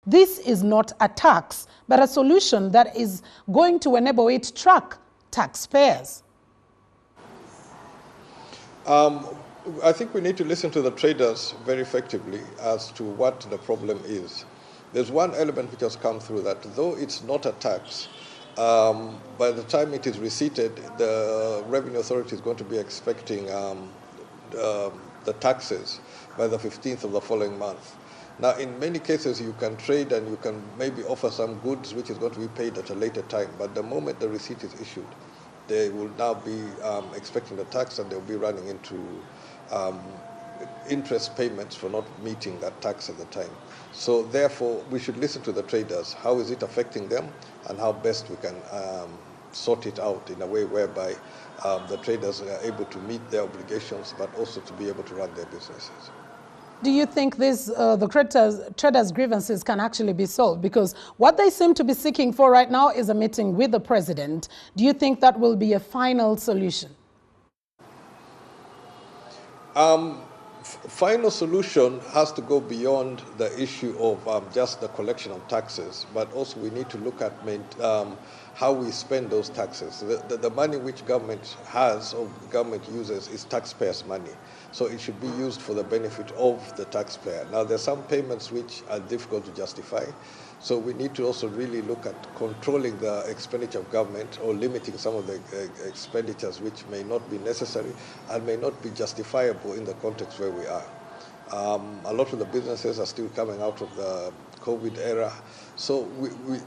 This is not a tax, but a solution that is going to enable it to track taxpayers. I think we need to listen to the traders very effectively as to what the problem is. There's one element which has come through, that though it's not a tax, by the time it is receipted, the Revenue Authority is going to be expecting the taxes by the 15th of the following month. Now, in many cases, you can trade and you can maybe offer some goods which is going to be paid at a later time, but the moment the receipt is issued, they will now be expecting the tax, and they'll be running into interest payments for not meeting that tax at the time. So therefore, we should listen to the traders. How is it affecting them, and how best we can sort it out in a way whereby the traders are able to meet their obligations, but also to be able to run their businesses. Do you think the traders' grievances can actually be solved? Because what they seem to be seeking for right now is a meeting with the president. Do you think that will be a final solution? Final solution has to go beyond the issue of just the collection of taxes, but also we need to look at how we spend those taxes. The money which government has or government uses is taxpayers' money, so it should be used for the benefit of the taxpayer. Now, there are some payments which are difficult to justify, so we need to also really look at controlling the expenditure of government, or limiting some of the expenditures which may not be necessary and may not be justifiable in the context where we are. A lot of the businesses are still coming out of the COVID era, so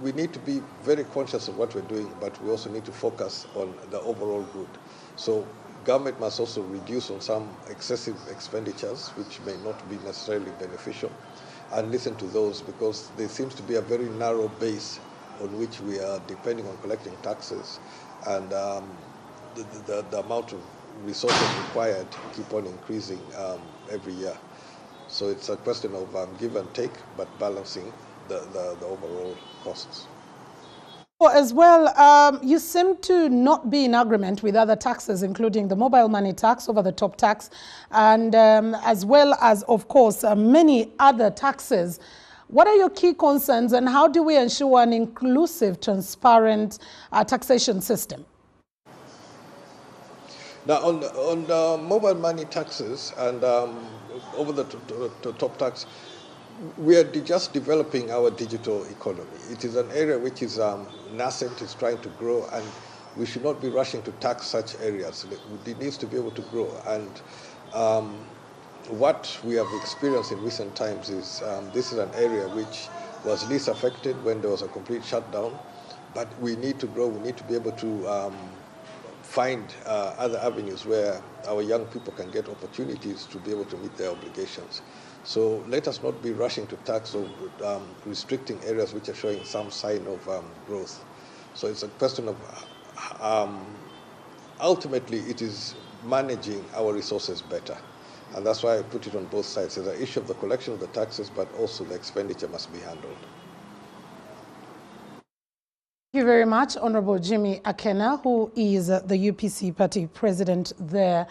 we need to be very conscious of what we're doing, but we also need to focus on the overall good. So government must also reduce on some excessive expenditures which may not be necessarily beneficial, and listen to those, because there seems to be a very narrow base on which we are depending on collecting taxes, and the amount of resources required keep on increasing every year. So it's a question of give and take, but balancing the overall costs. As well, you seem to not be in agreement with other taxes, including the mobile money tax, over-the-top tax, and as well as, of course, many other taxes. What are your key concerns, and how do we ensure an inclusive, transparent taxation system? Now, on the mobile money taxes and over-the-top tax, we are just developing our digital economy. It is an area which is nascent, is trying to grow, and we should not be rushing to tax such areas. It needs to be able to grow. And what we have experienced in recent times is this is an area which was least affected when there was a complete shutdown, but we need to grow. We need to be able to find other avenues where our young people can get opportunities to be able to meet their obligations. So let us not be rushing to tax or restricting areas which are showing some sign of growth. So it's a question of, ultimately, it is managing our resources better. And that's why I put it on both sides. There's an issue of the collection of the taxes, but also the expenditure must be handled. Thank you very much, Honorable Jimmy Akena, who is the UPC party president there,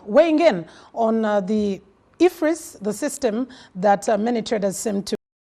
weighing in on the IFRIS, the system that many traders seem to